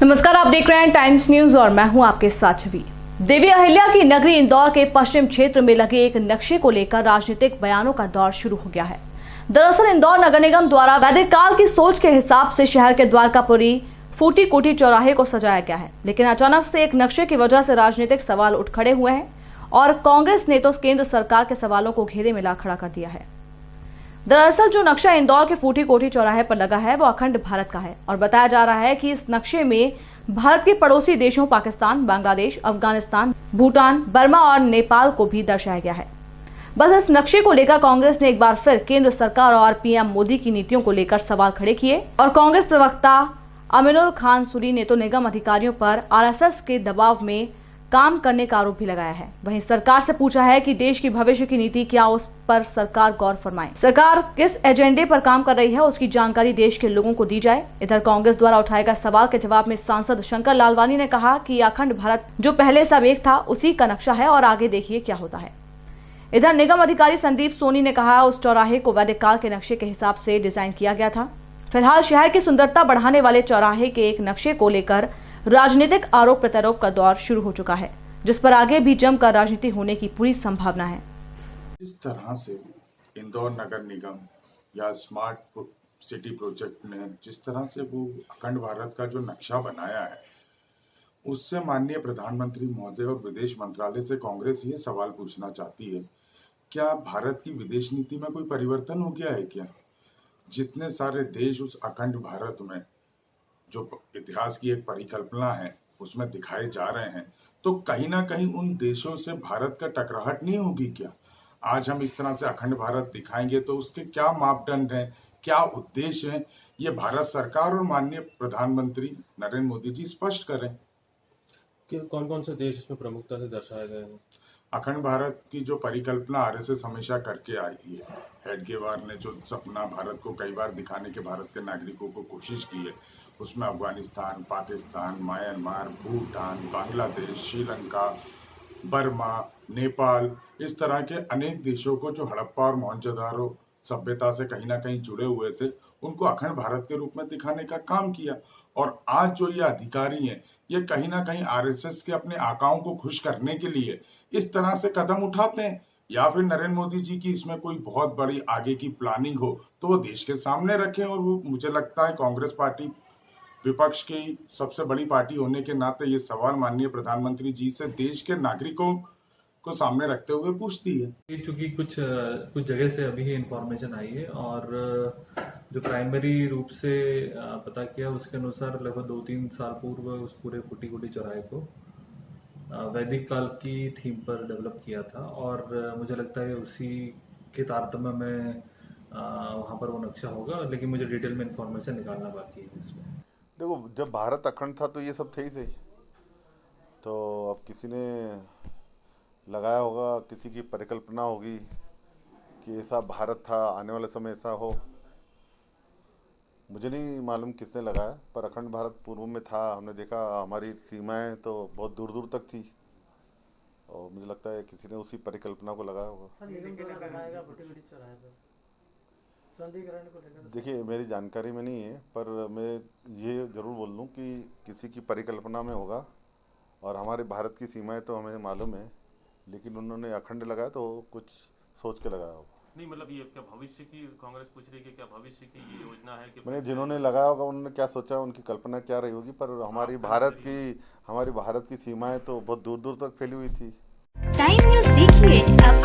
नमस्कार, आप देख रहे हैं टाइम्स न्यूज और मैं हूं आपके साथ छवि। देवी अहिल्या की नगरी इंदौर के पश्चिम क्षेत्र में लगे एक नक्शे को लेकर राजनीतिक बयानों का दौर शुरू हो गया है। दरअसल इंदौर नगर निगम द्वारा वैदिक काल की सोच के हिसाब से शहर के द्वारकापुरी फूटी कोठी चौराहे को सजाया गया है, लेकिन अचानक से एक नक्शे की वजह से राजनीतिक सवाल उठ खड़े हुए हैं और कांग्रेस ने तो केंद्र सरकार के सवालों को घेरे में ला खड़ा कर दिया है। दरअसल जो नक्शा इंदौर के फूटी कोठी चौराहे पर लगा है वो अखंड भारत का है और बताया जा रहा है कि इस नक्शे में भारत के पड़ोसी देशों पाकिस्तान, बांग्लादेश, अफगानिस्तान, भूटान, बर्मा और नेपाल को भी दर्शाया गया है। बस इस नक्शे को लेकर कांग्रेस ने एक बार फिर केंद्र सरकार और पीएम मोदी की नीतियों को लेकर सवाल खड़े किए और कांग्रेस प्रवक्ता अमीनुल खान सूरी ने तो निगम अधिकारियों पर आरएसएस के दबाव में काम करने का आरोप भी लगाया है। वहीं सरकार से पूछा है कि देश की भविष्य की नीति क्या, उस पर सरकार गौर फरमाए। सरकार किस एजेंडे पर काम कर रही है उसकी जानकारी देश के लोगों को दी जाए। इधर कांग्रेस द्वारा उठाए गए सवाल के जवाब में सांसद शंकर लालवानी ने कहा कि अखंड भारत जो पहले सब एक था उसी का नक्शा है और आगे देखिए क्या होता है। इधर निगम अधिकारी संदीप सोनी ने कहा उस चौराहे को वैदिक काल के नक्शे के हिसाब से डिजाइन किया गया था। फिलहाल शहर की सुंदरता बढ़ाने वाले चौराहे के एक नक्शे को लेकर राजनीतिक आरोप प्रत्यारोप का दौर शुरू हो चुका है, जिस पर आगे भी जमकर राजनीति होने की पूरी संभावना है। इस तरह से इंदौर नगर निगम या स्मार्ट सिटी प्रोजेक्ट ने जिस तरह से वो अखंड भारत का जो नक्शा बनाया है, उससे माननीय प्रधानमंत्री महोदय और विदेश मंत्रालय से कांग्रेस ये सवाल पूछना चाहती है, क्या भारत की विदेश नीति में कोई परिवर्तन हो गया है क्या? जितने सारे देश उस अखंड भारत में जो इतिहास की एक परिकल्पना है उसमें दिखाए जा रहे हैं, तो कहीं ना कहीं उन देशों से भारत का टकराहट नहीं होगी क्या? आज हम इस तरह से अखंड भारत दिखाएंगे तो उसके क्या मापदंड हैं, क्या उद्देश्य हैं, ये भारत सरकार और माननीय प्रधानमंत्री नरेंद्र मोदी जी स्पष्ट करें कि कौन कौन से देश इसमें प्रमुखता से दर्शाए गए हैं। अखंड भारत की जो परिकल्पना आरएसएस हमेशा करके आई है, हेडगेवार ने जो सपना भारत को कई बार दिखाने के भारत के नागरिकों को कोशिश की है, उसमें अफगानिस्तान, पाकिस्तान, म्यांमार, भूटान, बांग्लादेश, श्रीलंका, बर्मा, नेपाल, इस तरह के अनेक देशों को जो हड़प्पा और मोहनजोदारो सभ्यता से कहीं ना कहीं जुड़े हुए थे, उनको अखंड भारत के रूप में दिखाने का काम किया। और आज जो ये अधिकारी हैं, ये कहीं ना कहीं आरएसएस के अपने आकाओं को खुश करने के लिए इस तरह से कदम उठाते हैं, या फिर नरेंद्र मोदी जी की इसमें कोई बहुत बड़ी आगे की प्लानिंग हो तो वो देश के सामने रखें। और वो मुझे लगता है कांग्रेस पार्टी विपक्ष की सबसे बड़ी पार्टी होने के नाते ये सवाल माननीय प्रधानमंत्री जी से देश के नागरिकों को सामने रखते हुए पूछती है। चूंकि कुछ जगह से अभी ही इंफॉर्मेशन आई है और जो प्राइमरी रूप से पता किया उसके अनुसार लगभग 2-3 साल पूर्व उस पूरे फूटी कोठी चौराहे को वैदिक काल की थीम पर डेवलप किया था और मुझे लगता है उसी के तारतम्य में वहाँ पर वो नक्शा होगा, लेकिन मुझे डिटेल में इंफॉर्मेशन निकालना बाकी है इसमें। देखो, जब भारत अखंड था तो ये सब थे ही सही। तो अब किसी ने लगाया होगा, किसी की परिकल्पना होगी कि ऐसा भारत था, आने वाले समय ऐसा हो। मुझे नहीं मालूम किसने लगाया, पर अखंड भारत पूर्व में था। हमने देखा हमारी सीमाएं तो बहुत दूर दूर तक थी और मुझे लगता है किसी ने उसी परिकल्पना को लगाया होगा। देखिए, मेरी जानकारी में नहीं है, पर मैं ये ज़रूर बोल दूँ कि किसी की परिकल्पना में होगा। और हमारे भारत की सीमाएं तो हमें मालूम है, लेकिन उन्होंने अखंड लगाया तो कुछ सोच के लगाया होगा। नहीं, मतलब ये क्या भविष्य की कांग्रेस पूछ रही है कि क्या भविष्य की ये योजना है कि मैंने जिन्होंने लगाया होगा उन्होंने क्या सोचा, उनकी कल्पना क्या रही होगी, पर हमारी भारत की सीमाएं तो बहुत दूर दूर तक फैली हुई थी। टाइम न्यूज़ देखिए अब